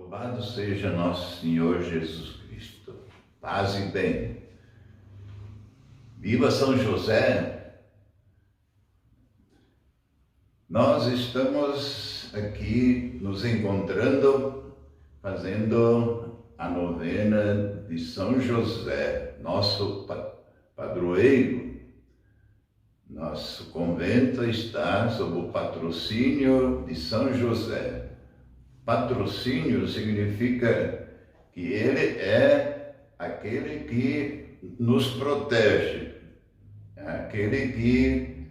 Louvado seja nosso Senhor Jesus Cristo. Paz e bem. Viva São José! Nós estamos aqui nos encontrando, fazendo a novena de São José, nosso padroeiro. Nosso convento está sob o patrocínio de São José. Patrocínio significa que ele é aquele que nos protege, aquele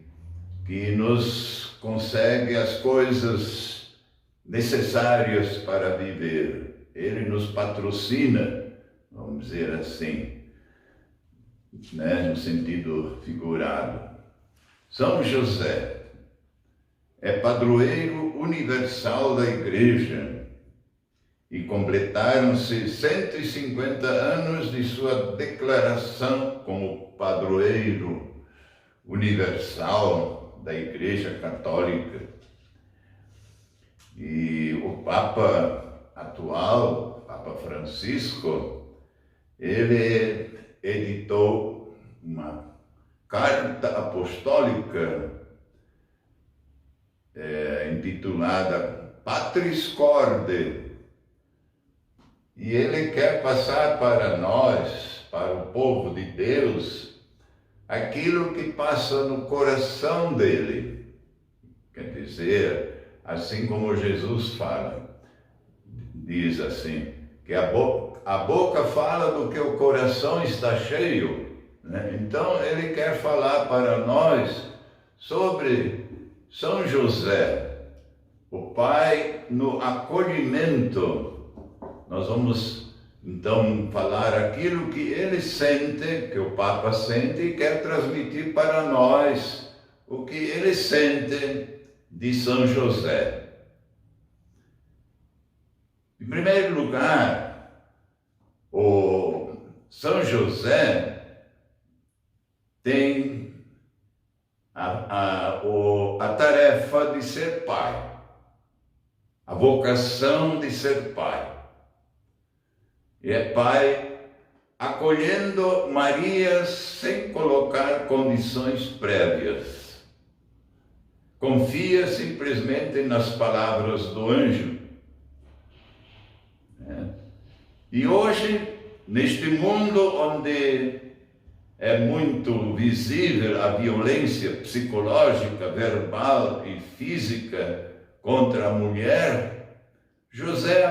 que nos consegue as coisas necessárias para viver. Ele nos patrocina, vamos dizer assim, no sentido figurado. São José é padroeiro universal da Igreja e completaram-se 150 anos de sua declaração como padroeiro universal da Igreja Católica. E o Papa atual, Papa Francisco, ele editou uma carta apostólica intitulada Patris Corde, e ele quer passar para nós, para o povo de Deus, aquilo que passa no coração dele. Quer dizer, assim como Jesus fala, diz assim, que a boca fala do que o coração está cheio, né? Então ele quer falar para nós sobre São José, o Pai no acolhimento. Nós vamos então falar aquilo que ele sente, que o Papa sente e quer transmitir para nós o que ele sente de São José. Em primeiro lugar, o São José tem a tarefa de ser pai, a vocação de ser pai. E é pai acolhendo Maria sem colocar condições prévias. Confia simplesmente nas palavras do anjo. E hoje, neste mundo onde é muito visível a violência psicológica, verbal e física contra a mulher, José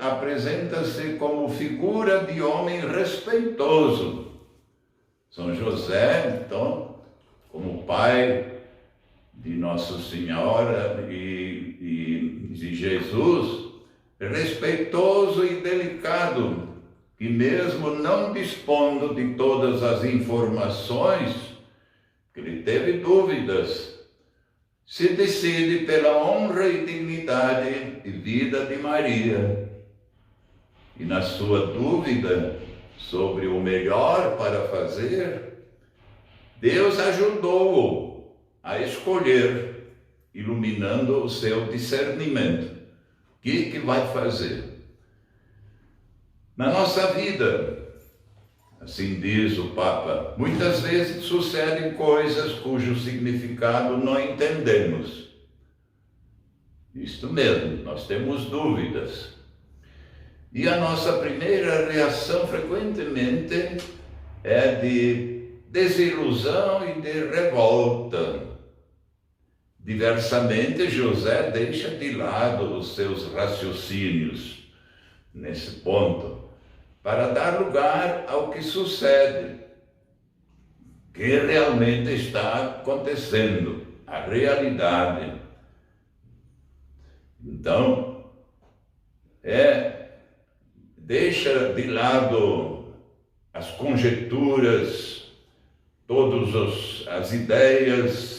apresenta-se como figura de homem respeitoso. São José, então, como pai de Nossa Senhora e de Jesus, respeitoso e delicado, que mesmo não dispondo de todas as informações, que ele teve dúvidas, se decide pela honra e dignidade e vida de Maria. E na sua dúvida sobre o melhor para fazer, Deus ajudou-o a escolher, iluminando o seu discernimento. O que vai fazer? Na nossa vida, assim diz o Papa, muitas vezes sucedem coisas cujo significado não entendemos. Isto mesmo, nós temos dúvidas. E a nossa primeira reação frequentemente é de desilusão e de revolta. Diversamente, José deixa de lado os seus raciocínios nesse ponto, para dar lugar ao que sucede, que realmente está acontecendo, a realidade. Então, deixa de lado as conjecturas, todas as ideias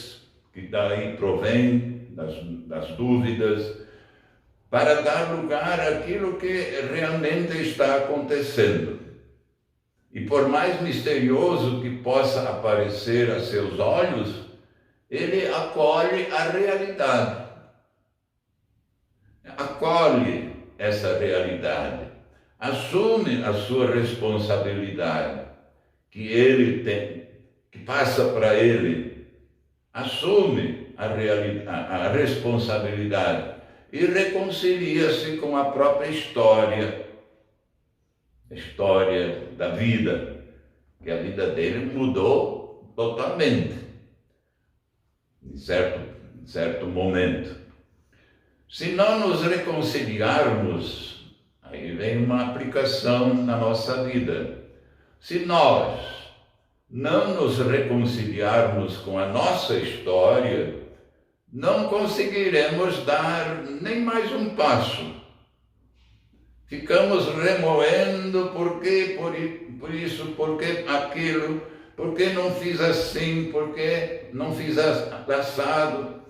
que daí provém das dúvidas, para dar lugar àquilo que realmente está acontecendo. E por mais misterioso que possa aparecer a seus olhos, ele acolhe a realidade. Acolhe essa realidade, assume a sua responsabilidade que ele tem, que passa para ele, assume a responsabilidade e reconcilia-se com a própria história da vida, que a vida dele mudou totalmente, em certo momento. Se não nos reconciliarmos, aí vem uma aplicação na nossa vida. Se nós não nos reconciliarmos com a nossa história, não conseguiremos dar nem mais um passo. Ficamos remoendo por isso, porque aquilo, porque não fiz assim, porque não fiz assado,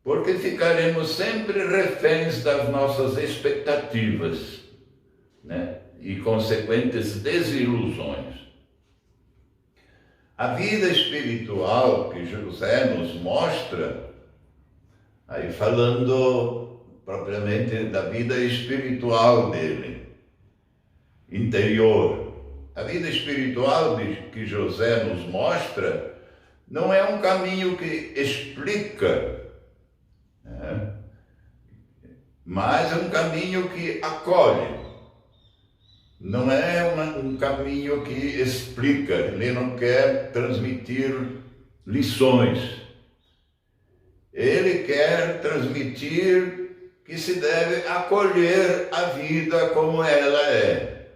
porque ficaremos sempre reféns das nossas expectativas, né? E consequentes desilusões. A vida espiritual que José nos mostra, aí falando propriamente da vida espiritual dele, interior. A vida espiritual que José nos mostra não é um caminho que explica, né? Mas é um caminho que acolhe. Não é um caminho que explica, ele não quer transmitir lições. Ele quer transmitir que se deve acolher a vida como ela é.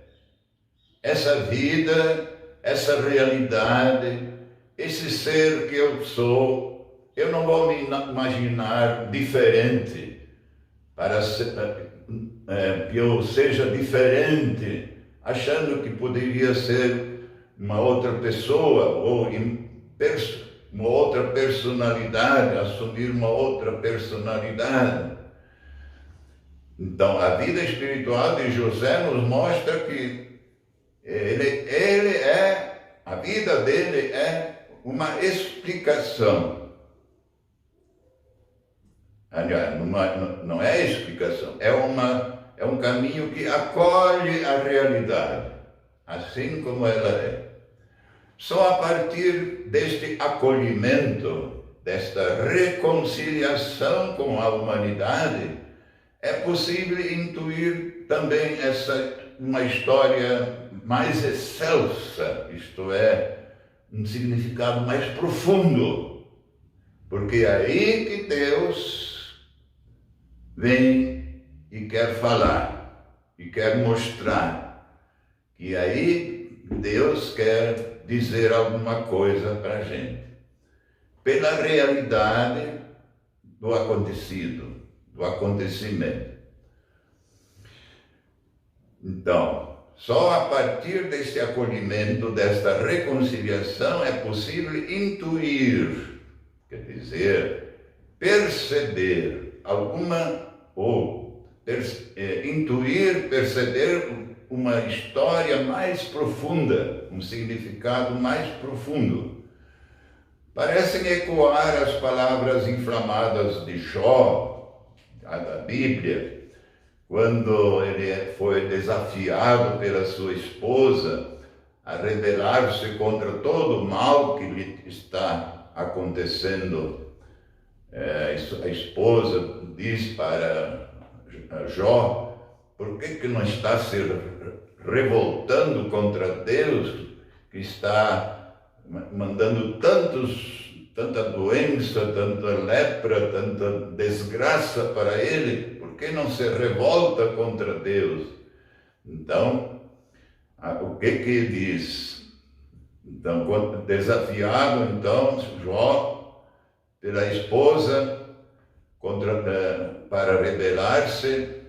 Essa vida, essa realidade, esse ser que eu sou, eu não vou me imaginar diferente, para que eu seja diferente, achando que poderia ser uma outra pessoa, ou uma outra personalidade, assumir uma outra personalidade. Então, a vida espiritual de José nos mostra que a vida dele é uma explicação. Aliás, não é explicação, é um caminho que acolhe a realidade, assim como ela é. Só a partir deste acolhimento, desta reconciliação com a humanidade, é possível intuir também uma história mais excelsa, isto é, um significado mais profundo, porque é aí que Deus vem e quer falar, e quer mostrar, que aí Deus quer dizer alguma coisa para a gente, pela realidade do acontecido, do acontecimento. Então, só a partir desse acolhimento, desta reconciliação, é possível intuir, quer dizer, perceber perceber uma história mais profunda, um significado mais profundo. Parecem ecoar as palavras inflamadas de Jó, da Bíblia, quando ele foi desafiado pela sua esposa a rebelar-se contra todo o mal que lhe está acontecendo. A esposa diz para Jó: por que não está se revoltando contra Deus, que está mandando tanta doença, tanta lepra, tanta desgraça para ele? Por que não se revolta contra Deus? Então, o que ele diz? Então, desafiado, então, Jó, pela esposa, para rebelar-se,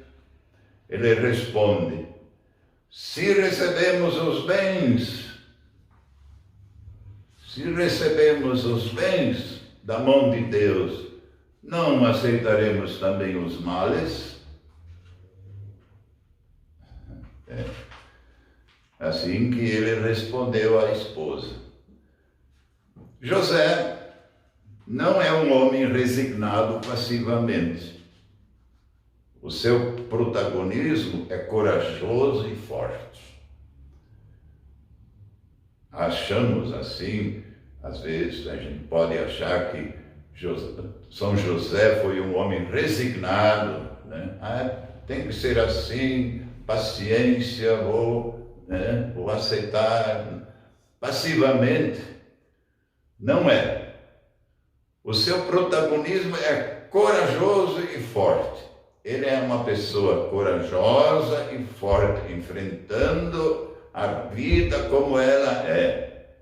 ele responde: se recebemos os bens da mão de Deus, não aceitaremos também os males? Assim que ele respondeu à esposa. José não é um homem resignado passivamente. O seu protagonismo é corajoso e forte. Achamos assim, às vezes a gente pode achar que São José foi um homem resignado, né? Tem que ser assim, paciência, vou aceitar passivamente. Não é. O seu protagonismo é corajoso e forte. Ele é uma pessoa corajosa e forte, enfrentando a vida como ela é.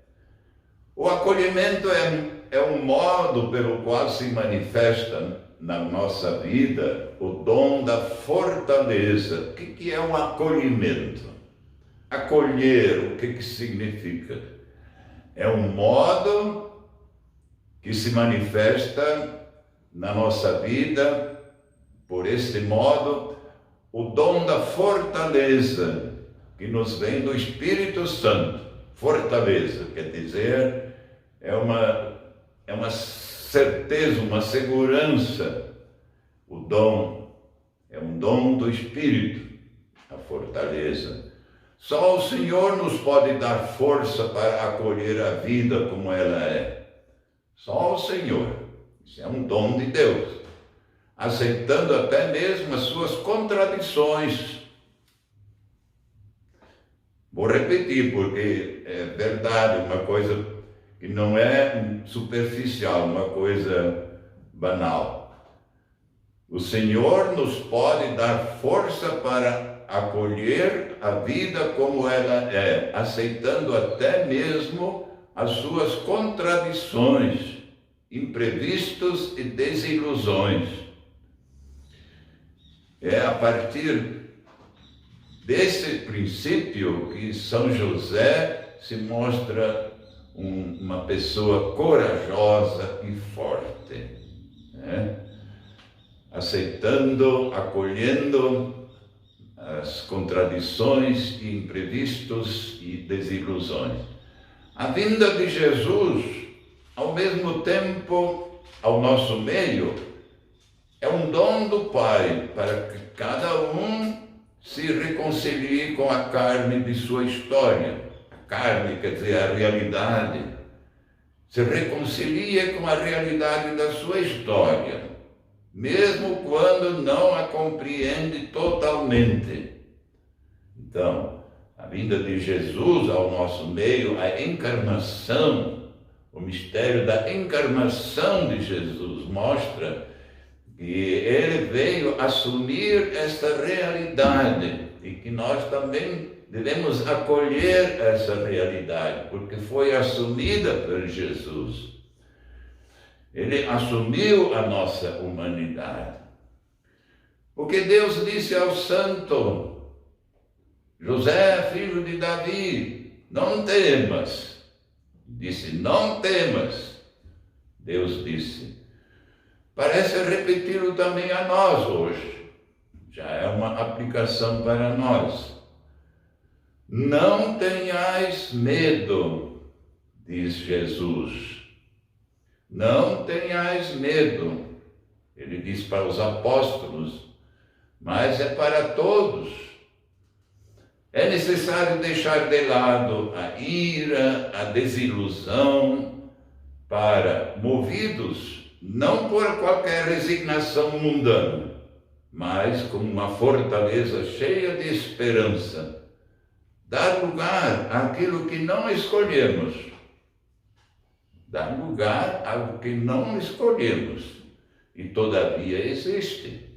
O acolhimento é um modo pelo qual se manifesta na nossa vida o dom da fortaleza. O que é um acolhimento? Acolher, o que significa? É um modo que se manifesta na nossa vida, por este modo, o dom da fortaleza que nos vem do Espírito Santo. Fortaleza, quer dizer, é uma certeza, uma segurança. O dom é um dom do Espírito, a fortaleza. Só o Senhor nos pode dar força para acolher a vida como ela é. Só o Senhor. Isso é um dom de Deus. Aceitando até mesmo as suas contradições. Vou repetir, porque é verdade, uma coisa que não é superficial, uma coisa banal. O Senhor nos pode dar força para acolher a vida como ela é, aceitando até mesmo as suas contradições, imprevistos e desilusões. É a partir desse princípio que São José se mostra uma pessoa corajosa e forte, né? Aceitando, acolhendo as contradições e imprevistos e desilusões. A vinda de Jesus, ao mesmo tempo, ao nosso meio, é um dom do Pai para que cada um se reconcilie com a carne de sua história. A carne quer dizer a realidade. Se reconcilie com a realidade da sua história, mesmo quando não a compreende totalmente. Então, a vinda de Jesus ao nosso meio, a encarnação, o mistério da encarnação de Jesus mostra que ele veio assumir esta realidade e que nós também devemos acolher essa realidade, porque foi assumida por Jesus. Ele assumiu a nossa humanidade. Porque Deus disse ao santo José, filho de Davi, não temas. Disse, não temas. Deus disse. Parece repeti-lo também a nós hoje. Já é uma aplicação para nós. Não tenhais medo, diz Jesus. Não tenhais medo. Ele diz para os apóstolos, mas é para todos. É necessário deixar de lado a ira, a desilusão, para, movidos não por qualquer resignação mundana, mas com uma fortaleza cheia de esperança, dar lugar àquilo que não escolhemos. Dar lugar ao que não escolhemos e todavia existe.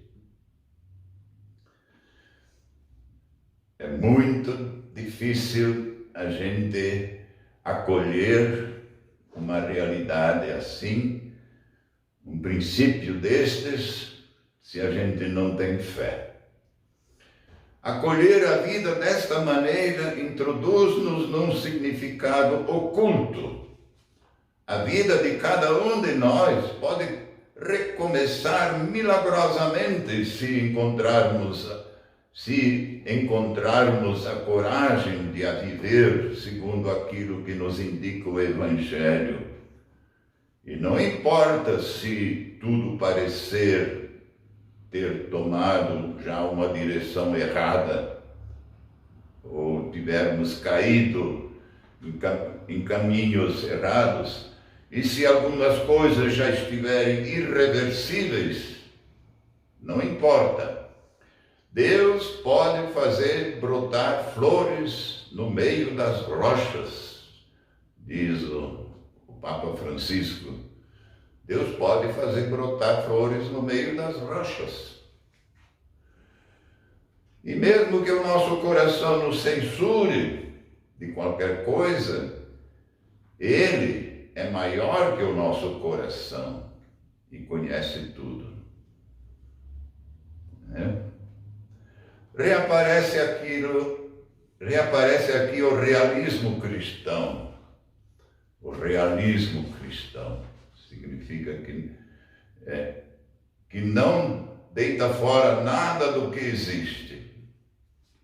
É muito difícil a gente acolher uma realidade assim, um princípio destes, se a gente não tem fé. Acolher a vida desta maneira introduz-nos num significado oculto. A vida de cada um de nós pode recomeçar milagrosamente se encontrarmos a coragem de a viver segundo aquilo que nos indica o Evangelho. E não importa se tudo parecer ter tomado já uma direção errada, ou tivermos caído em caminhos errados, e se algumas coisas já estiverem irreversíveis, não importa. Deus pode fazer brotar flores no meio das rochas, diz o Papa Francisco. Deus pode fazer brotar flores no meio das rochas. E mesmo que o nosso coração nos censure de qualquer coisa, Ele é maior que o nosso coração e conhece tudo. Reaparece aqui o realismo cristão. O realismo cristão significa que não deita fora nada do que existe.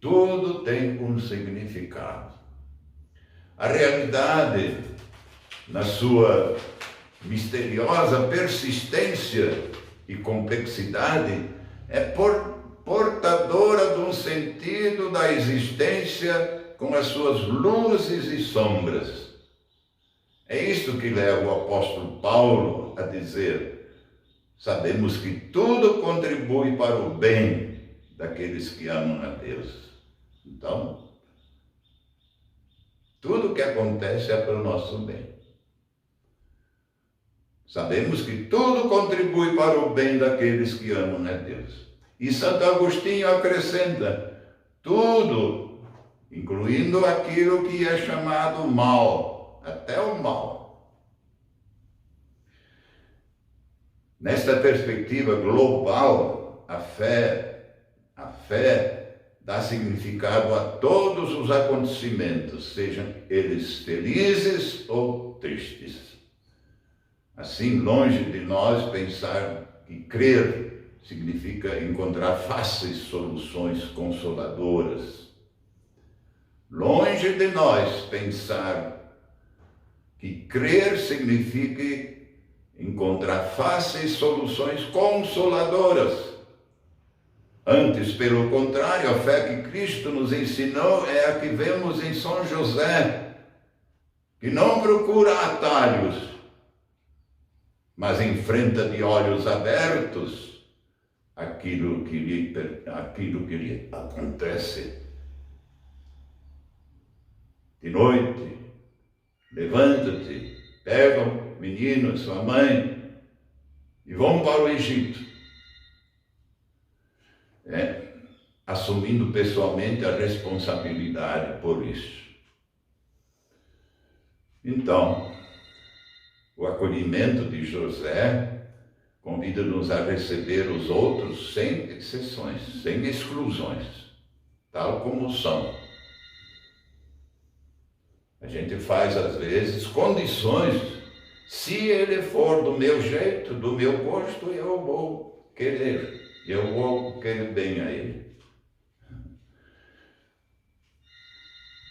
Tudo tem um significado. A realidade, na sua misteriosa persistência e complexidade, é portadora de um sentido da existência com as suas luzes e sombras. É isto que leva o apóstolo Paulo a dizer: sabemos que tudo contribui para o bem daqueles que amam a Deus. Então, tudo que acontece é para o nosso bem. Sabemos que tudo contribui para o bem daqueles que amam a Deus. E Santo Agostinho acrescenta: tudo, incluindo aquilo que é chamado mal, até o mal. Nesta perspectiva global, a fé dá significado a todos os acontecimentos, sejam eles felizes ou tristes. Assim, longe de nós pensar que crer significa encontrar fáceis soluções consoladoras. Longe de nós pensar que crer significa encontrar fáceis soluções consoladoras. Antes, pelo contrário, a fé que Cristo nos ensinou é a que vemos em São José, que não procura atalhos, mas enfrenta de olhos abertos aquilo que lhe acontece. De noite, levanta-te, pega o menino, sua mãe, e vão para o Egito. Assumindo pessoalmente a responsabilidade por isso. Então, o acolhimento de José convida-nos a receber os outros sem exceções, sem exclusões, tal como são. A gente faz, às vezes, condições. Se ele for do meu jeito, do meu gosto, eu vou querer bem a ele.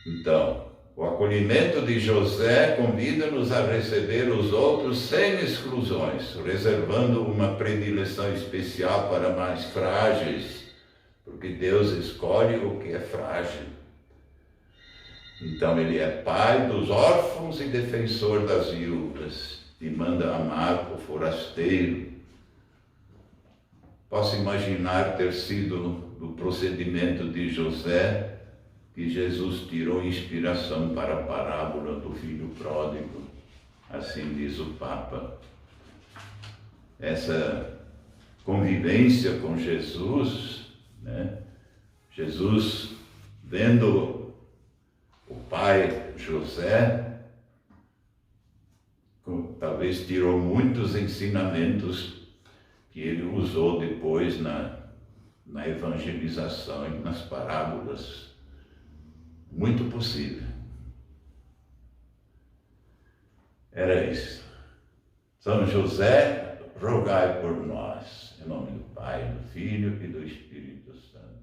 Então, o acolhimento de José convida-nos a receber os outros sem exclusões, reservando uma predileção especial para mais frágeis, porque Deus escolhe o que é frágil. Então, Ele é pai dos órfãos e defensor das viúvas, e manda amar o forasteiro. Posso imaginar ter sido do procedimento de José que Jesus tirou inspiração para a parábola do filho pródigo. Assim diz o Papa. Essa convivência com Jesus, Jesus vendo o pai José, talvez tirou muitos ensinamentos que ele usou depois na evangelização e nas parábolas. Muito possível. Era isso. São José, rogai por nós. Em nome do Pai, do Filho e do Espírito Santo.